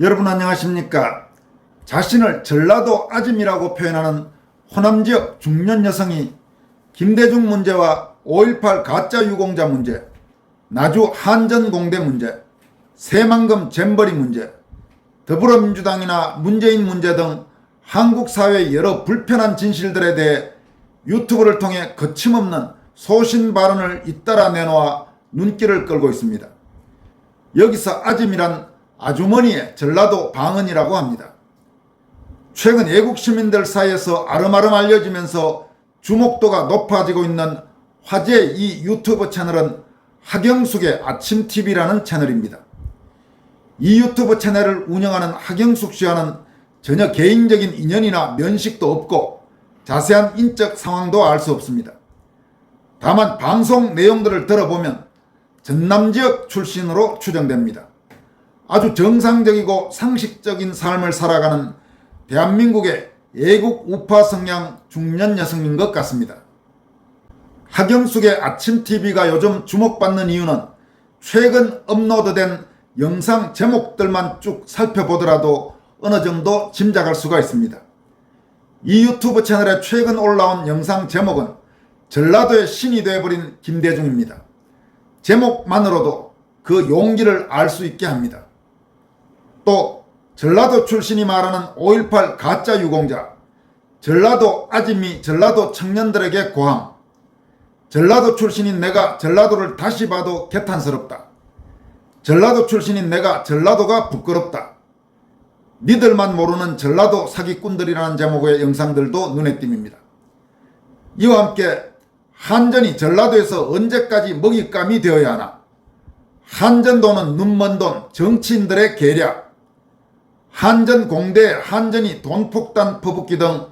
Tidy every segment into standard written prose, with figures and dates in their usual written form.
여러분 안녕하십니까? 자신을 전라도 아짐이라고 표현하는 호남지역 중년 여성이 김대중 문제와 5.18 가짜 유공자 문제, 나주 한전공대 문제, 새만금 잼버리 문제, 더불어민주당이나 문재인 문제 등 한국 사회의 여러 불편한 진실들에 대해 유튜브를 통해 거침없는 소신 발언을 잇따라 내놓아 눈길을 끌고 있습니다. 여기서 아짐이란 아주머니의 전라도 방언이라고 합니다. 최근 애국 시민들 사이에서 아름아름 알려지면서 주목도가 높아지고 있는 화제의 이 유튜브 채널은 하경숙의 아침TV라는 채널입니다. 이 유튜브 채널을 운영하는 하경숙 씨와는 전혀 개인적인 인연이나 면식도 없고 자세한 인적 상황도 알 수 없습니다. 다만 방송 내용들을 들어보면 전남지역 출신으로 추정됩니다. 아주 정상적이고 상식적인 삶을 살아가는 대한민국의 애국 우파 성향 중년 여성인 것 같습니다. 하경숙의 아침TV가 요즘 주목받는 이유는 최근 업로드된 영상 제목들만 쭉 살펴보더라도 어느 정도 짐작할 수가 있습니다. 이 유튜브 채널에 최근 올라온 영상 제목은 전라도의 신이 되어버린 김대중입니다. 제목만으로도 그 용기를 알 수 있게 합니다. 또 전라도 출신이 말하는 5.18 가짜 유공자, 전라도 아짐이 전라도 청년들에게 고함, 전라도 출신인 내가 전라도를 다시 봐도 개탄스럽다, 전라도 출신인 내가 전라도가 부끄럽다, 니들만 모르는 전라도 사기꾼들이라는 제목의 영상들도 눈에 띕니다. 이와 함께 한전이 전라도에서 언제까지 먹잇감이 되어야 하나, 한전도는 눈먼 돈, 정치인들의 계략, 한전공대에 한전이 돈폭탄 퍼붓기 등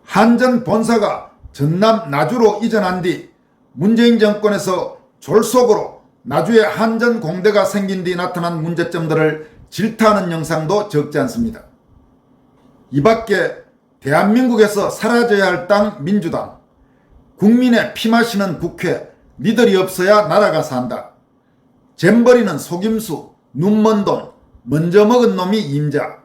한전 본사가 전남 나주로 이전한 뒤 문재인 정권에서 졸속으로 나주에 한전공대가 생긴 뒤 나타난 문제점들을 질타하는 영상도 적지 않습니다. 이 밖에 대한민국에서 사라져야 할 땅 민주당, 국민의 피 마시는 국회, 니들이 없어야 나라가 산다, 잼버리는 속임수, 눈먼 돈, 먼저 먹은 놈이 임자,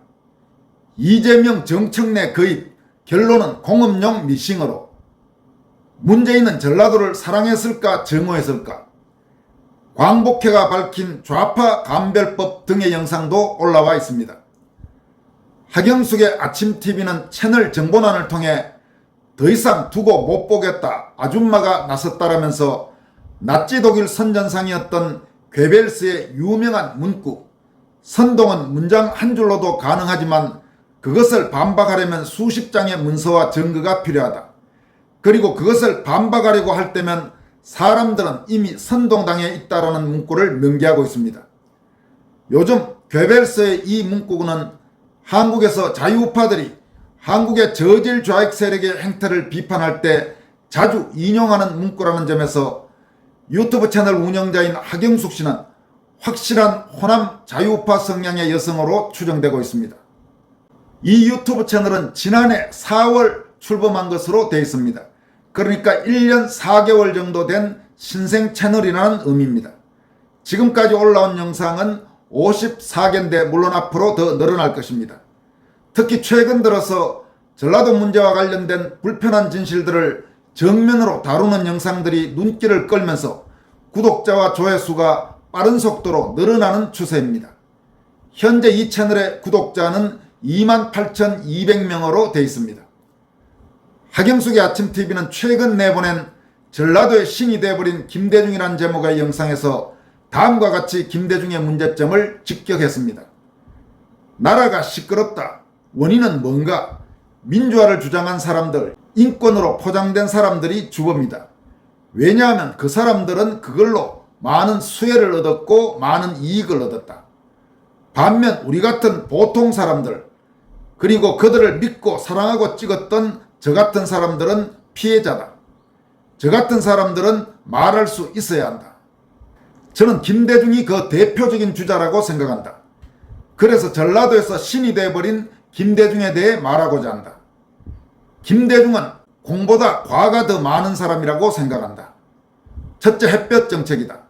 이재명 정청래 거입, 결론은 공업용 미싱으로, 문재인은 전라도를 사랑했을까 증오했을까, 광복회가 밝힌 좌파 감별법 등의 영상도 올라와 있습니다. 하경숙의 아침TV는 채널 정보난을 통해 더 이상 두고 못 보겠다, 아줌마가 나섰다라면서 나치 독일 선전상이었던 괴벨스의 유명한 문구, 선동은 문장 한 줄로도 가능하지만 그것을 반박하려면 수십 장의 문서와 증거가 필요하다. 그리고 그것을 반박하려고 할 때면 사람들은 이미 선동당해 있다라는 문구를 명기하고 있습니다. 요즘 괴벨스의 이 문구는 한국에서 자유우파들이 한국의 저질 좌익 세력의 행태를 비판할 때 자주 인용하는 문구라는 점에서 유튜브 채널 운영자인 하경숙 씨는 확실한 호남 자유우파 성향의 여성으로 추정되고 있습니다. 이 유튜브 채널은 지난해 4월 출범한 것으로 되어 있습니다. 그러니까 1년 4개월 정도 된 신생 채널이라는 의미입니다. 지금까지 올라온 영상은 54개인데 물론 앞으로 더 늘어날 것입니다. 특히 최근 들어서 전라도 문제와 관련된 불편한 진실들을 정면으로 다루는 영상들이 눈길을 끌면서 구독자와 조회수가 빠른 속도로 늘어나는 추세입니다. 현재 이 채널의 구독자는 28,200명으로 되어 있습니다. 하경숙의 아침TV는 최근 내보낸 전라도의 신이 되어버린 김대중이라는 제목의 영상에서 다음과 같이 김대중의 문제점을 직격했습니다. 나라가 시끄럽다. 원인은 뭔가? 민주화를 주장한 사람들, 인권으로 포장된 사람들이 주범이다. 왜냐하면 그 사람들은 그걸로 많은 수혜를 얻었고 많은 이익을 얻었다. 반면 우리 같은 보통 사람들, 그리고 그들을 믿고 사랑하고 찍었던 저 같은 사람들은 피해자다. 저 같은 사람들은 말할 수 있어야 한다. 저는 김대중이 그 대표적인 주자라고 생각한다. 그래서 전라도에서 신이 되어버린 김대중에 대해 말하고자 한다. 김대중은 공보다 과가 더 많은 사람이라고 생각한다. 첫째, 햇볕 정책이다.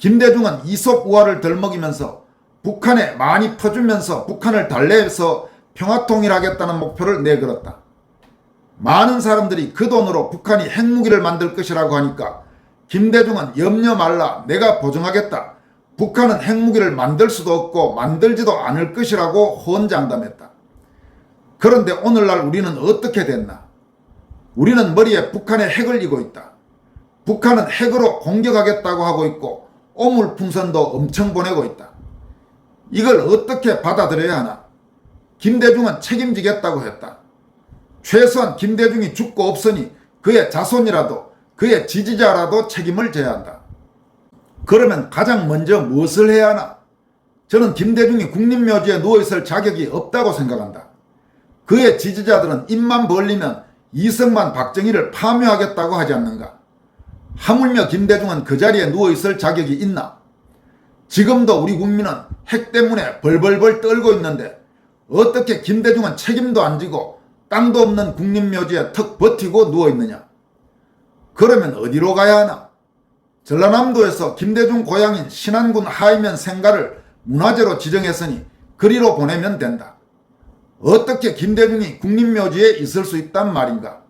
김대중은 이솝 우화를 덜 먹이면서 북한에 많이 퍼주면서 북한을 달래서 평화통일하겠다는 목표를 내걸었다. 많은 사람들이 그 돈으로 북한이 핵무기를 만들 것이라고 하니까 김대중은 염려 말라, 내가 보증하겠다. 북한은 핵무기를 만들 수도 없고 만들지도 않을 것이라고 호언장담했다. 그런데 오늘날 우리는 어떻게 됐나? 우리는 머리에 북한의 핵을 이고 있다. 북한은 핵으로 공격하겠다고 하고 있고 오물풍선도 엄청 보내고 있다. 이걸 어떻게 받아들여야 하나? 김대중은 책임지겠다고 했다. 최소한 김대중이 죽고 없으니 그의 자손이라도 그의 지지자라도 책임을 져야 한다. 그러면 가장 먼저 무엇을 해야 하나? 저는 김대중이 국립묘지에 누워있을 자격이 없다고 생각한다. 그의 지지자들은 입만 벌리면 이승만 박정희를 파묘하겠다고 하지 않는가? 하물며 김대중은 그 자리에 누워있을 자격이 있나? 지금도 우리 국민은 핵 때문에 벌벌벌 떨고 있는데 어떻게 김대중은 책임도 안 지고 땅도 없는 국립묘지에 턱 버티고 누워있느냐? 그러면 어디로 가야 하나? 전라남도에서 김대중 고향인 신안군 하이면 생가를 문화재로 지정했으니 그리로 보내면 된다. 어떻게 김대중이 국립묘지에 있을 수 있단 말인가?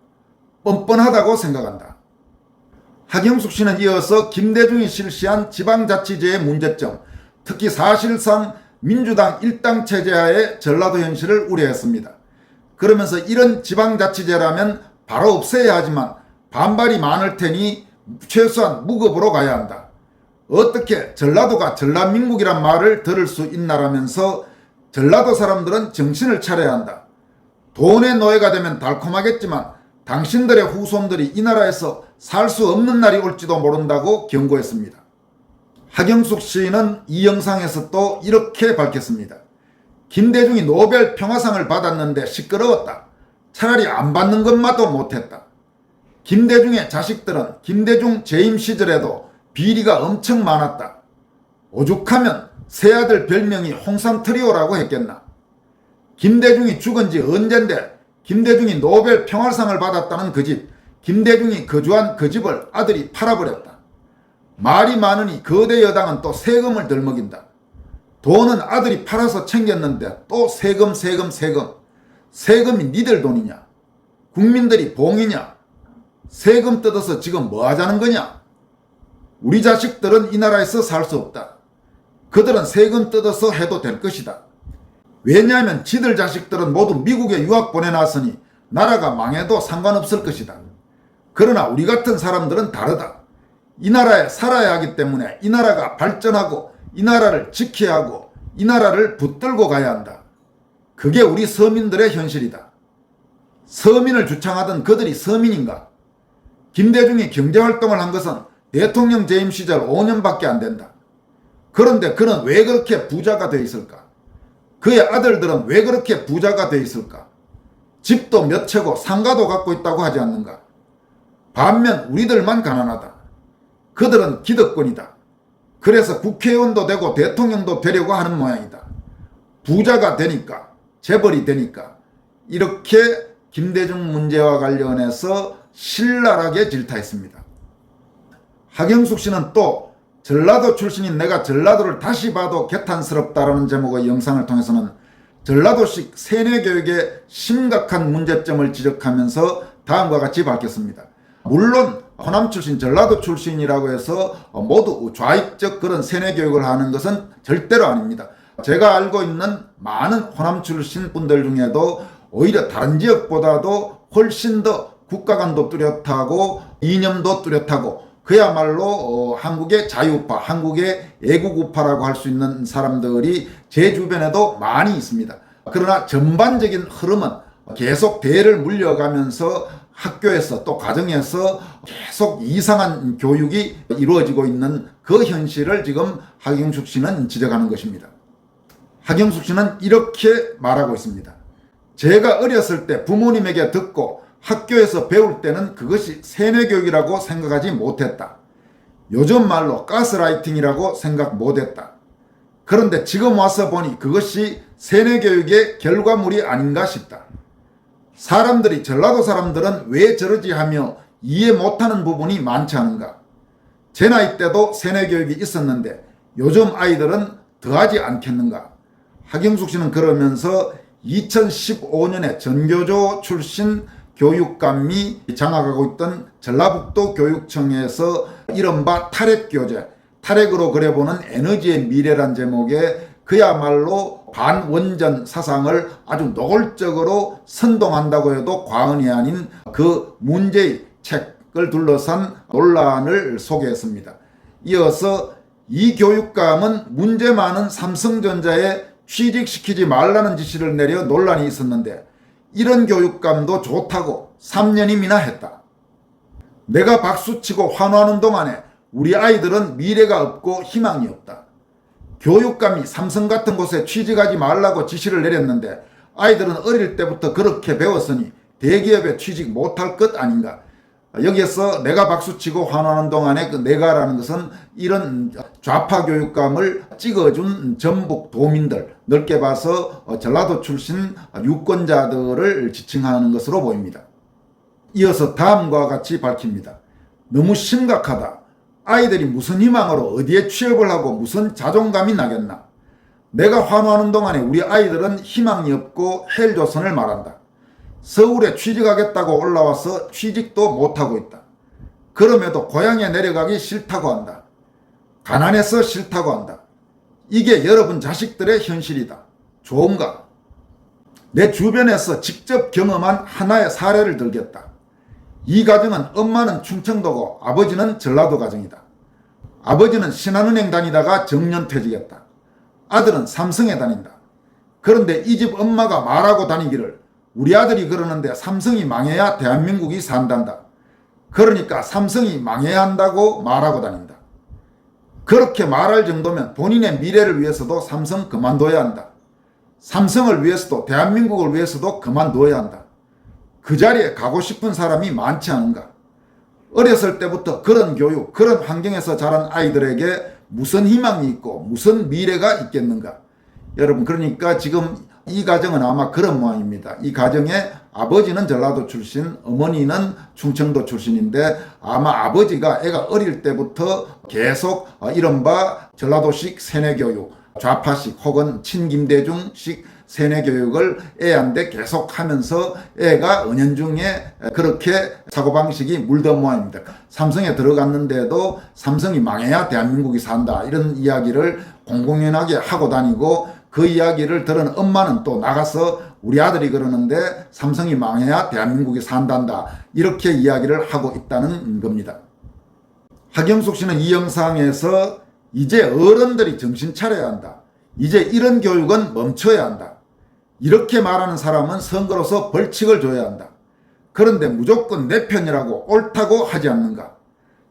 뻔뻔하다고 생각한다. 하경숙 씨는 이어서 김대중이 실시한 지방자치제의 문제점, 특히 사실상 민주당 일당 체제하에 전라도 현실을 우려했습니다. 그러면서 이런 지방자치제라면 바로 없애야 하지만 반발이 많을 테니 최소한 무급으로 가야 한다. 어떻게 전라도가 전라민국이란 말을 들을 수 있나라면서 전라도 사람들은 정신을 차려야 한다. 돈의 노예가 되면 달콤하겠지만 당신들의 후손들이 이 나라에서 살 수 없는 날이 올지도 모른다고 경고했습니다. 하경숙 씨는 이 영상에서 또 이렇게 밝혔습니다. 김대중이 노벨 평화상을 받았는데 시끄러웠다. 차라리 안 받는 것마도 못했다. 김대중의 자식들은 김대중 재임 시절에도 비리가 엄청 많았다. 오죽하면 새아들 별명이 홍삼트리오라고 했겠나. 김대중이 죽은 지 언젠데 김대중이 노벨 평화상을 받았다는 그 집, 김대중이 거주한 그 집을 아들이 팔아버렸다. 말이 많으니 거대 여당은 또 세금을 덜 먹인다. 돈은 아들이 팔아서 챙겼는데 또 세금. 세금이 니들 돈이냐? 국민들이 봉이냐? 세금 뜯어서 지금 뭐 하자는 거냐? 우리 자식들은 이 나라에서 살 수 없다. 그들은 세금 뜯어서 해도 될 것이다. 왜냐하면 지들 자식들은 모두 미국에 유학 보내놨으니 나라가 망해도 상관없을 것이다. 그러나 우리 같은 사람들은 다르다. 이 나라에 살아야 하기 때문에 이 나라가 발전하고 이 나라를 지켜야 하고 이 나라를 붙들고 가야 한다. 그게 우리 서민들의 현실이다. 서민을 주창하던 그들이 서민인가? 김대중이 경제활동을 한 것은 대통령 재임 시절 5년밖에 안 된다. 그런데 그는 왜 그렇게 부자가 돼 있을까? 그의 아들들은 왜 그렇게 부자가 돼 있을까? 집도 몇 채고 상가도 갖고 있다고 하지 않는가? 반면 우리들만 가난하다. 그들은 기득권이다. 그래서 국회의원도 되고 대통령도 되려고 하는 모양이다. 부자가 되니까, 재벌이 되니까 이렇게 김대중 문제와 관련해서 신랄하게 질타했습니다. 하경숙 씨는 또 전라도 출신인 내가 전라도를 다시 봐도 개탄스럽다라는 제목의 영상을 통해서는 전라도식 세뇌교육의 심각한 문제점을 지적하면서 다음과 같이 밝혔습니다. 물론 호남 출신, 전라도 출신이라고 해서 모두 좌익적 그런 세뇌교육을 하는 것은 절대로 아닙니다. 제가 알고 있는 많은 호남 출신 분들 중에도 오히려 다른 지역보다도 훨씬 더 국가관도 뚜렷하고 이념도 뚜렷하고 그야말로 한국의 자유우파, 한국의 애국우파라고 할 수 있는 사람들이 제 주변에도 많이 있습니다. 그러나 전반적인 흐름은 계속 대를 물려가면서 학교에서 또 가정에서 계속 이상한 교육이 이루어지고 있는 그 현실을 지금 하경숙 씨는 지적하는 것입니다. 하경숙 씨는 이렇게 말하고 있습니다. 제가 어렸을 때 부모님에게 듣고 학교에서 배울 때는 그것이 세뇌교육이라고 생각하지 못했다. 요즘 말로 가스라이팅이라고 생각 못했다. 그런데 지금 와서 보니 그것이 세뇌교육의 결과물이 아닌가 싶다. 사람들이, 전라도 사람들은 왜 저러지 하며 이해 못하는 부분이 많지 않은가. 제 나이 때도 세뇌교육이 있었는데 요즘 아이들은 더하지 않겠는가. 하경숙 씨는 그러면서 2015년에 전교조 출신 교육감이 장악하고 있던 전라북도 교육청에서 이른바 탈핵교재, 탈핵으로 그려보는 에너지의 미래란 제목의 그야말로 반원전 사상을 아주 노골적으로 선동한다고 해도 과언이 아닌 그 문제의 책을 둘러싼 논란을 소개했습니다. 이어서 이 교육감은 문제 많은 삼성전자에 취직시키지 말라는 지시를 내려 논란이 있었는데 이런 교육감도 좋다고 3년임이나 했다. 내가 박수치고 환호하는 동안에 우리 아이들은 미래가 없고 희망이 없다. 교육감이 삼성 같은 곳에 취직하지 말라고 지시를 내렸는데 아이들은 어릴 때부터 그렇게 배웠으니 대기업에 취직 못할 것 아닌가. 여기에서 내가 박수치고 환호하는 동안에 그 내가라는 것은 이런 좌파 교육감을 찍어준 전북 도민들, 넓게 봐서 전라도 출신 유권자들을 지칭하는 것으로 보입니다. 이어서 다음과 같이 밝힙니다. 너무 심각하다. 아이들이 무슨 희망으로 어디에 취업을 하고 무슨 자존감이 나겠나. 내가 환호하는 동안에 우리 아이들은 희망이 없고 헬조선을 말한다. 서울에 취직하겠다고 올라와서 취직도 못하고 있다. 그럼에도 고향에 내려가기 싫다고 한다. 가난해서 싫다고 한다. 이게 여러분 자식들의 현실이다. 좋은가? 내 주변에서 직접 경험한 하나의 사례를 들겠다. 이 가정은 엄마는 충청도고 아버지는 전라도 가정이다. 아버지는 신한은행 다니다가 정년퇴직했다. 아들은 삼성에 다닌다. 그런데 이 집 엄마가 말하고 다니기를 우리 아들이 그러는데 삼성이 망해야 대한민국이 산단다. 그러니까 삼성이 망해야 한다고 말하고 다닌다. 그렇게 말할 정도면 본인의 미래를 위해서도 삼성 그만둬야 한다. 삼성을 위해서도 대한민국을 위해서도 그만둬야 한다. 그 자리에 가고 싶은 사람이 많지 않은가. 어렸을 때부터 그런 교육, 그런 환경에서 자란 아이들에게 무슨 희망이 있고 무슨 미래가 있겠는가. 여러분, 그러니까 지금 이 가정은 아마 그런 모양입니다. 이 가정의 아버지는 전라도 출신, 어머니는 충청도 출신인데 아마 아버지가 애가 어릴 때부터 계속 이른바 전라도식 세뇌교육, 좌파식 혹은 친김대중식 세뇌교육을 애한테 계속 하면서 애가 은연중에 그렇게 사고방식이 물든 모양입니다. 삼성에 들어갔는데도 삼성이 망해야 대한민국이 산다. 이런 이야기를 공공연하게 하고 다니고 그 이야기를 들은 엄마는 또 나가서 우리 아들이 그러는데 삼성이 망해야 대한민국이 산단다. 이렇게 이야기를 하고 있다는 겁니다. 하경숙 씨는 이 영상에서 이제 어른들이 정신 차려야 한다. 이제 이런 교육은 멈춰야 한다. 이렇게 말하는 사람은 선거로서 벌칙을 줘야 한다. 그런데 무조건 내 편이라고 옳다고 하지 않는가.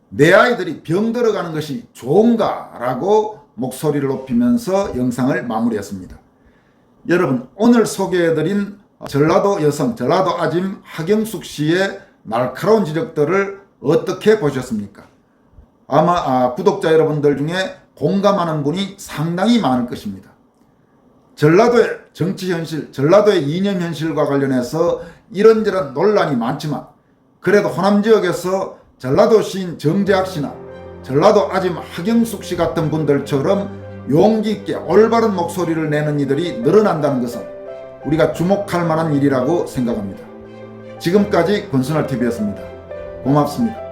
내 아이들이 병 들어가는 것이 좋은가? 라고 목소리를 높이면서 영상을 마무리했습니다. 여러분, 오늘 소개해드린 전라도 여성, 전라도 아짐 하경숙 씨의 날카로운 지적들을 어떻게 보셨습니까? 아마 구독자 여러분들 중에 공감하는 분이 상당히 많을 것입니다. 전라도의 정치 현실, 전라도의 이념 현실과 관련해서 이런저런 논란이 많지만 그래도 호남 지역에서 전라도 시인 정재학 씨나 전라도 아짐 하경숙 씨 같은 분들처럼 용기 있게 올바른 목소리를 내는 이들이 늘어난다는 것은 우리가 주목할 만한 일이라고 생각합니다. 지금까지 권순할TV였습니다. 고맙습니다.